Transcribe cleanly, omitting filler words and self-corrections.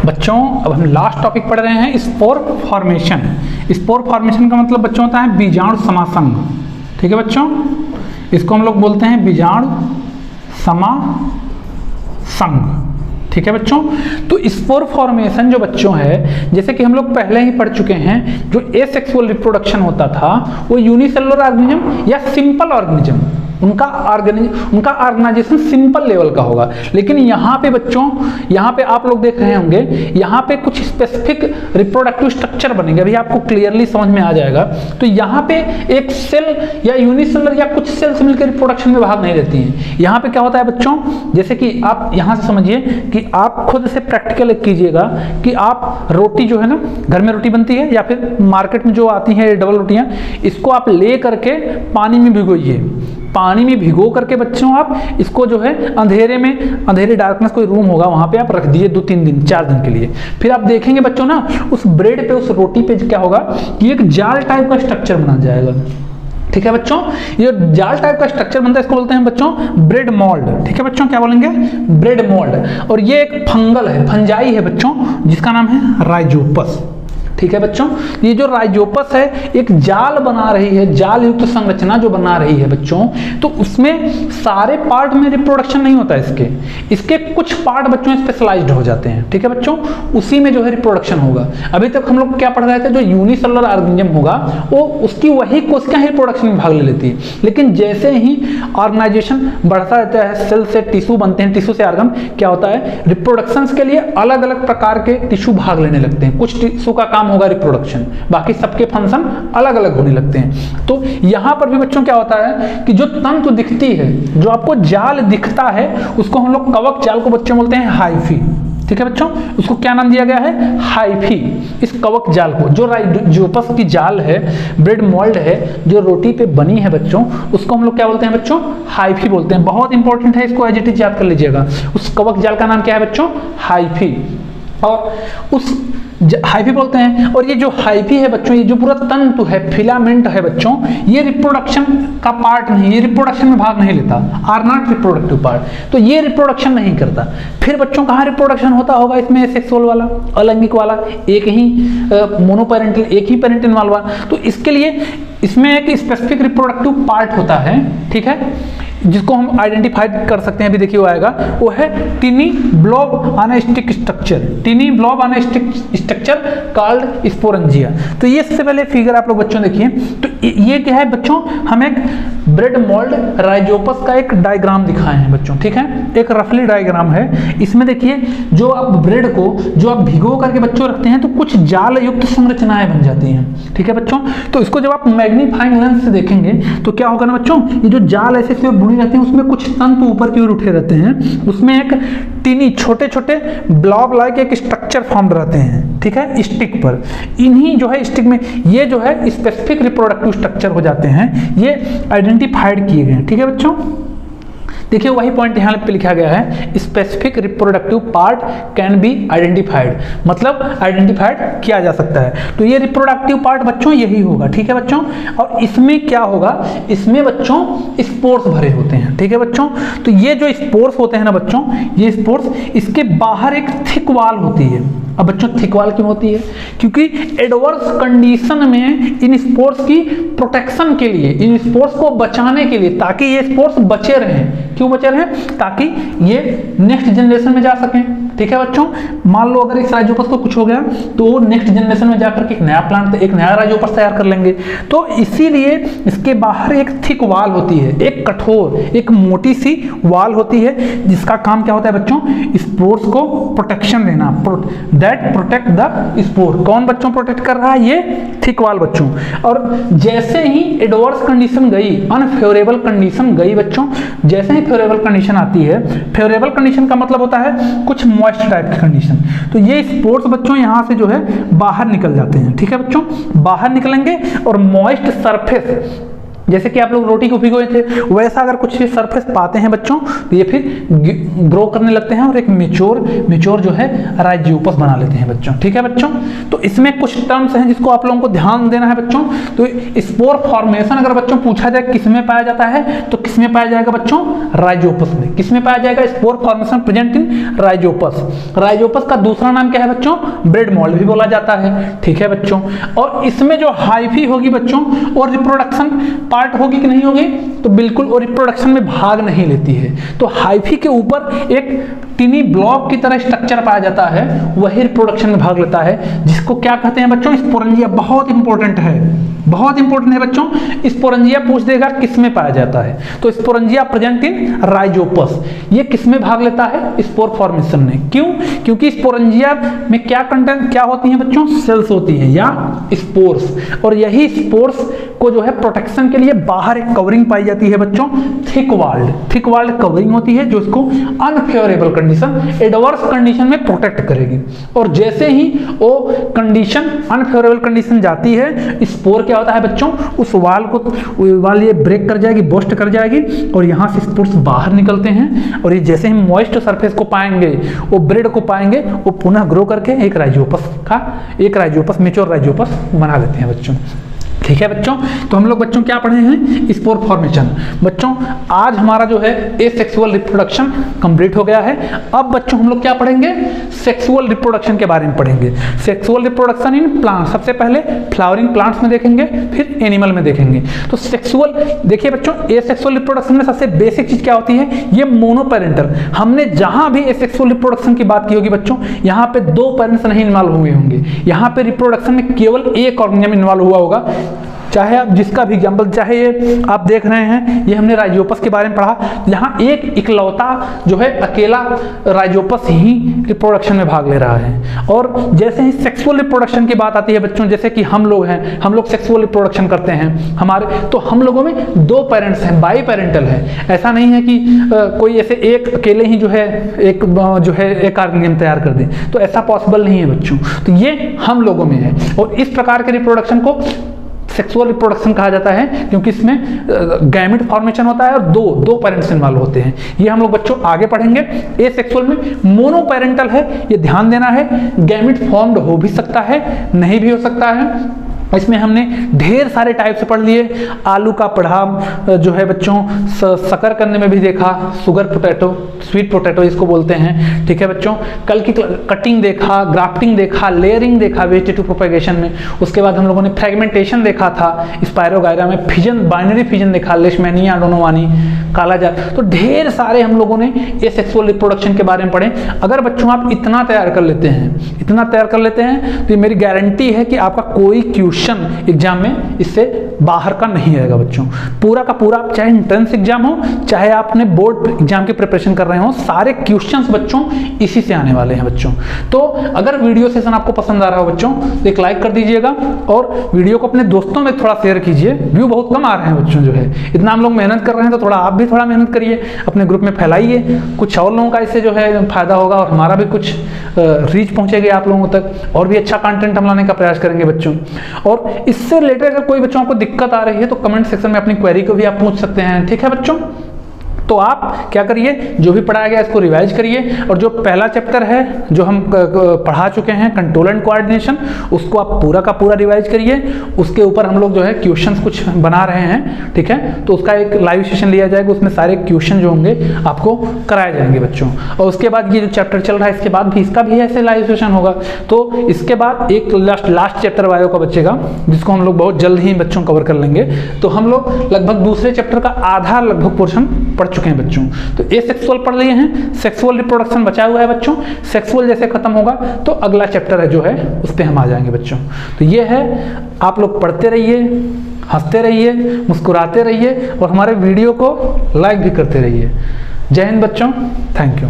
बच्चों अब हम लास्ट टॉपिक पढ़ रहे हैं स्पोर फॉर्मेशन। स्पोर फॉर्मेशन का मतलब बच्चों होता है बीजाणु समासंग। ठीक है बच्चों, इसको हम लोग बोलते हैं बीजाणु समासंग। ठीक है बच्चों, तो स्पोर फॉर्मेशन जो बच्चों है, जैसे कि हम लोग पहले ही पढ़ चुके हैं, जो एसेक्सुअल रिप्रोडक्शन होता था वो यूनिसेलुलर ऑर्गेनिज्म या सिंपल ऑर्गेनिज्म, उनका ऑर्गेनाइजेशन सिंपल लेवल का होगा। लेकिन यहाँ पे बच्चों, यहाँ पे आप लोग देख रहे होंगे, यहाँ पे कुछ स्पेसिफिक रिप्रोडक्टिव स्ट्रक्चर बनेंगे, अभी आपको क्लियरली समझ में आ जाएगा। तो यहाँ पे एक सेल या यूनिसेलुलर या कुछ सेल्स मिलकर रिप्रोडक्शन में भाग नहीं लेती हैं। यहाँ पे क्या होता है बच्चों, जैसे कि आप यहाँ से समझिए कि आप खुद से प्रैक्टिकल कीजिएगा कि आप रोटी जो है ना, घर में रोटी बनती है या फिर मार्केट में जो आती है डबल रोटियाँ, इसको आप ले करके पानी में भिगोइए। पानी में भिगो करके बच्चों आप इसको जो है अंधेरे में, अंधेरे डार्कनेस कोई रूम होगा वहां पे आप रख दीजिए 2-3 दिन 4 दिन के लिए। फिर आप देखेंगे बच्चों ना, उस ब्रेड पे, उस रोटी पे क्या होगा कि एक जाल टाइप का स्ट्रक्चर बना जाएगा। ठीक है बच्चों, ये जाल टाइप का स्ट्रक्चर बनता है, इसको बोलते हैं बच्चों ब्रेड मोल्ड। ठीक है बच्चों, क्या बोलेंगे? Bread mould. और ये एक फंगल है, फंजाई है बच्चों, जिसका नाम है राइजोपस। ठीक है बच्चों, ये जो राइजोपस है एक जाल बना रही है, जाल युक्त संरचना जो बना रही है बच्चों, तो उसमें सारे पार्ट में रिप्रोडक्शन नहीं होता है। इसके कुछ पार्ट बच्चों स्पेशलाइज्ड हो जाते हैं। ठीक है बच्चों, उसी में जो है रिप्रोडक्शन होगा। अभी तक हम लोग क्या पढ़ रहे थे, जो यूनिसेलुलर ऑर्गेनिज्म होगा वो उसकी वही कोशिकाएं ही रिप्रोडक्शन में भाग ले लेती है। लेकिन जैसे ही ऑर्गेनाइजेशन बढ़ता रहता है, सेल से टिश्यू बनते हैं, टिश्यू से ऑर्गन, क्या होता है रिप्रोडक्शन के लिए अलग अलग प्रकार के टिश्यू भाग लेने लगते हैं। कुछ टिश्यू का काम होगा रिप्रोडक्शन, बाकी सबके फंक्शन अलग अलग होने लगते हैं। तो यहां पर भी बच्चों क्या होता है कि जो तंतु दिखती है, जो आपको जाल दिखता है, उसको हम लोग कवक जाल को बच्चों बोलते हैं हाइफी। ठीक है बच्चों, उसको क्या नाम दिया गया है? हाइफी। इस कवक जाल को, जो राइजोपस की जाल है, ब्रेड मोल्ड है, जो रोटी पे बनी है बच्चों, उसको हम लोग क्या बोलते हैं बच्चों? हाइफी बोलते हैं। बहुत इंपॉर्टेंट है, इसको एज इट इज याद कर लीजिएगा। उस कवक जाल का नाम क्या है बच्चों? हाइफी। और उस हाइफी बोलते हैं। और ये जो हाइफी है बच्चों, ये जो पूरा तंतु है, फिलामेंट है बच्चों, ये रिप्रोडक्शन का पार्ट नहीं, ये रिप्रोडक्शन में भाग नहीं लेता, आर नॉट रिप्रोडक्टिव पार्ट। तो ये रिप्रोडक्शन नहीं करता। फिर बच्चों कहाँ रिप्रोडक्शन होता होगा इसमें? सेक्सुअल वाला, अलैंगिक वाला, एक ही मोनोपेरेंटल, एक ही पेरेंटल वाला। तो इसके लिए इसमें एक स्पेसिफिक रिप्रोडक्टिव पार्ट होता है। ठीक है, जिसको हम आइडेंटिफाई कर सकते हैं, अभी देखिए वो आएगा, वो है tiny blob on stick structure. Tiny blob on stick structure called sporangia. तो ये सबसे पहले फिगर आप लोग बच्चों देखिए, तो ये क्या है बच्चों, हम एक ब्रेड मोल्ड राइजोपस का एक डायग्राम दिखाए हैं बच्चों। ठीक है, एक रफली डायग्राम है। इसमें देखिए, जो आप ब्रेड को जो आप भिगो करके बच्चों रखते हैं, तो कुछ जाल युक्त संरचनाएं बन जाती हैं। ठीक है बच्चों, तो इसको जब आप मैग्नीफाइंग लेंस से देखेंगे तो क्या होगा ना बच्चों, ये जो जाल ऐसे बुनी रहती है, उसमें कुछ तंतु ऊपर की ओर उठे रहते हैं, उसमें एक टिनी छोटे छोटे ब्लॉब लाइक एक स्ट्रक्चर फॉर्म रहते हैं। ठीक है, स्टिक पर, इन्हीं जो है स्टिक में ये जो है स्पेसिफिक रिप्रोडक्टिव स्ट्रक्चर हो जाते हैं, ये आइडेंटिफाइड किए गए हैं। ठीक है बच्चों, देखिए वही पॉइंट यहाँ पे लिखा गया है, specific reproductive part can be identified, मतलब आइडेंटिफाइड किया जा सकता है। तो ये रिप्रोडक्टिव पार्ट बच्चों यही होगा। ठीक है बच्चों, और इसमें क्या होगा, इसमें बच्चों स्पोर्स भरे होते हैं। ठीक है बच्चों, तो ये जो स्पोर्स होते हैं ना बच्चों, ये स्पोर्स, इसके बाहर एक थिक वाल होती है। अब बच्चों थिक वाल क्यों होती है? क्योंकि एडवर्स कंडीशन में इन स्पोर्स की प्रोटेक्शन के लिए, इन स्पोर्स को बचाने के लिए, ताकि ये स्पोर्स बचे रहें। क्यों बचे रहें? ताकि ये नेक्स्ट जनरेशन में जा सकें। ठीक है बच्चों, मान लो अगर इस राइजोपस को कुछ हो गया तो नेक्स्ट जनरेशन में जाकर के एक नया प्लांट, एक नया राइजोपस तैयार कर लेंगे। तो इसीलिए इसके बाहर एक थिक वाल होती है, एक कठोर, एक मोटी सी वाल होती है, जिसका काम क्या होता है बच्चों? स्पोर्स को प्रोटेक्शन देना, दैट प्रोटेक्ट द स्पोर। कौन बच्चों प्रोटेक्ट कर रहा है? ये थिक वाल बच्चों। और जैसे ही एडवर्स कंडीशन गई, अनफेवरेबल कंडीशन गई बच्चों, जैसे ही फेवरेबल कंडीशन आती है, फेवरेबल कंडीशन का मतलब होता है कुछ मॉइस्ट टाइप की कंडीशन, तो ये स्पोर्स बच्चों यहाँ से जो है बाहर निकल जाते हैं। ठीक है बच्चों, बाहर निकलेंगे और मॉइस्ट सरफेस जैसे कि आप लोग रोटी को भिगोए थे, वैसा अगर कुछ सरफेस पाते हैं बच्चों तो ये फिर ग्रो करने लगते हैं और एक मेच्योर जो है राइजोपस बना लेते हैं बच्चों। ठीक है बच्चों, तो इसमें कुछ टर्म्स हैं जिसको आप लोगों को ध्यान देना है बच्चों। तो स्पोर फॉर्मेशन अगर बच्चों पूछा जाए किसमें पाया जाता है, तो किसमें पाया जाएगा बच्चों, राइजोपस में। किसमें पाया जाएगा, spore formation present in Rhizopus. Rhizopus का दूसरा नाम क्या है बच्चों, ब्रेड मोल्ड भी बोला जाता है। ठीक है बच्चों, और इसमें जो हाइफी होगी बच्चों और रिप्रोडक्शन पार्ट होगी कि नहीं होगी, तो बिल्कुल, और रिप्रोडक्शन में भाग नहीं लेती है। तो हाइफी के ऊपर एक टिनी ब्लॉक की तरह स्ट्रक्चर पाया जाता है, वही रिप्रोडक्शन में भाग लेता है, जिसको क्या कहते हैं बच्चों, स्पोरेंजिया। बहुत इंपॉर्टेंट है, बहुत इंपॉर्टेंट है बच्चों। स्पोरेंजिया पूछ देगा किसमें पाया जाता है, तो स्पोरेंजिया प्रेजेंट इन राइजोपस। ये किसमें भाग लेता है, स्पोर फॉर्मेशन में। क्यों, क्योंकि स्पोरेंजिया में क्या कंटेंट क्या होती है बच्चों, सेल्स होती है या स्पोर्स, और यही स्पोर्स को जो है प्रोटेक्शन के लिए बाहर एक कवरिंग पाई जाती है बच्चों, थिक वाल्ड कवरिंग होती है, जो इसको अनफेवरेबल कंडीशन, एडवर्स कंडीशन में प्रोटेक्ट करेगी। और जैसे ही वो कंडीशन अनफेवरेबल कंडीशन जाती है, स्पोर क्या होता है बच्चों, उस वाल ये ब्रेक कर जाएगी, बस्ट कर जाएगी, और यहाँ से स्पोर्स बाहर निकलते हैं, और ये जैसे हम मॉइस्ट सरफेस को पाएंगे, वो ब्रेड को पाएंगे, वो पुनः ग्रो करके एक राइजोपस मेच्योर राइजोपस बना लेते हैं बच्चों। ठीक है बच्चों, तो हम लोग बच्चों क्या पढ़े हैं, स्पोर फॉर्मेशन। बच्चों आज हमारा जो है एसेक्सुअल रिप्रोडक्शन कंप्लीट हो गया है। अब बच्चों हम लोग क्या पढ़ेंगे, सेक्सुअल रिप्रोडक्शन के बारे में पढ़ेंगे। सेक्सुअल रिप्रोडक्शन इन प्लांट, सबसे पहले फ्लावरिंग प्लांट्स में देखेंगे, फिर एनिमल में देखेंगे। तो सेक्सुअल देखिए बच्चों, एसेक्सुअल रिप्रोडक्शन में सबसे बेसिक चीज क्या होती है, ये मोनोपेरेंटल। हमने जहां भी एसेक्सुअल रिप्रोडक्शन की बात की होगी बच्चों, यहाँ पे दो पेरेंट्स नहीं इन्वॉल्व हुए होंगे, यहाँ पे रिप्रोडक्शन में केवल एक ऑर्गेनिज्म इन्वॉल्व हुआ होगा। चाहे आप जिसका भी एग्जाम्पल, चाहे ये आप देख रहे हैं, ये हमने राइजोपस के बारे में पढ़ा, यहाँ एक इकलौता जो है अकेला राइजोपस ही रिप्रोडक्शन में भाग ले रहा है। और जैसे ही सेक्सुअल रिप्रोडक्शन की बात आती है बच्चों, जैसे कि हम लोग हैं, हम लोग सेक्सुअल रिप्रोडक्शन करते हैं हमारे, तो हम लोगों में दो पेरेंट्स हैं, बाई पेरेंटल है। ऐसा नहीं है कि कोई ऐसे एक अकेले ही जो है एक ऑर्गेनिज्म तैयार कर दे, तो ऐसा पॉसिबल नहीं है बच्चों। तो ये हम लोगों में है, और इस प्रकार के रिप्रोडक्शन को सेक्सुअल रिप्रोडक्शन कहा जाता है, क्योंकि इसमें गैमेट फॉर्मेशन होता है और दो पेरेंट्स इन्वॉल्व होते हैं। ये हम लोग बच्चों आगे पढ़ेंगे। एसेक्सुअल में मोनोपेरेंटल है, ये ध्यान देना है। गैमेट फॉर्म्ड हो भी सकता है, नहीं भी हो सकता है। इसमें हमने ढेर सारे टाइप से पढ़ लिए। आलू का पढ़ा जो है बच्चों, शक्कर करने में भी देखा, शुगर पोटैटो, स्वीट पोटैटो इसको बोलते हैं। ठीक है बच्चों, कल की कटिंग देखा, ग्राफ्टिंग देखा, लेयरिंग देखा वेजिटेटिव प्रोपेगेशन में। उसके बाद हम लोगों ने फ्रेगमेंटेशन देखा था स्पायरोगायरा में, फिजन, बाइनरी फिजन देखा, लेशमैनिया, डोनोवानी, कालाजार। तो ढेर सारे हम लोगों ने एसेक्सुअल रिप्रोडक्शन के बारे में पढ़े। अगर बच्चों आप इतना तैयार कर लेते हैं, तो ये मेरी गारंटी है कि आपका कोई क्वेश्चन एग्जाम में इससे बाहर का नहीं आएगा बच्चों। पूरा का पूरा, चाहे एंट्रेंस एग्जाम हो, चाहे आपने बोर्ड एग्जाम की प्रिपरेशन कर रहे हो, सारे क्वेश्चंस बच्चों इसी से आने वाले हैं बच्चों। तो अगर वीडियो सेशन आपको पसंद आ रहा हो बच्चों, तो एक लाइक कर दीजिएगा, और वीडियो को अपने दोस्तों में थोड़ा शेयर कीजिए। व्यू बहुत कम आ रहे हैं बच्चों, जो है इतना हम लोग मेहनत कर रहे हैं, तो थोड़ा आप भी थोड़ा मेहनत करिए, अपने ग्रुप में फैलाइए, कुछ और लोगों का इससे जो है फायदा होगा, और हमारा भी कुछ रीच पहुंचेगी आप लोगों तक, और भी अच्छा कंटेंट हम लाने का प्रयास करेंगे बच्चों। और इससे रिलेटेड अगर कोई बच्चों को दिक्कत आ रही है, तो कमेंट सेक्शन में अपनी क्वेरी को भी आप पूछ सकते हैं। ठीक है बच्चों, तो आप क्या करिए, जो भी पढ़ाया गया इसको रिवाइज करिए, और जो पहला चैप्टर है जो हम पढ़ा चुके हैं कंट्रोल एंड कोऑर्डिनेशन, उसको आप पूरा का पूरा रिवाइज करिए। उसके ऊपर हम लोग जो है क्वेश्चंस कुछ बना रहे हैं, ठीक है, तो उसका एक लाइव सेशन लिया जाएगा, उसमें सारे क्वेश्चन जो होंगे आपको कराए जाएंगे बच्चों। और उसके बाद ये जो चैप्टर चल रहा है, इसके बाद भी इसका भी ऐसे लाइव सेशन होगा। तो इसके बाद एक लास्ट चैप्टर बायो का बचेगा, जिसको हम लोग बहुत जल्द ही बच्चों कवर कर लेंगे। तो हम लोग लगभग दूसरे चैप्टर का आधा लगभग पोर्शन पढ़ चुके हैं बच्चों। तो ए सेक्सुअल पढ़ लिए हैं, सेक्सुअल रिप्रोडक्शन बचा हुआ है बच्चों। सेक्सुअल जैसे खत्म होगा तो अगला चैप्टर है जो है उस पर हम आ जाएंगे बच्चों। तो ये है, आप लोग पढ़ते रहिए, हंसते रहिए, मुस्कुराते रहिए, और हमारे वीडियो को लाइक भी करते रहिए। जय हिंद बच्चों, थैंक यू।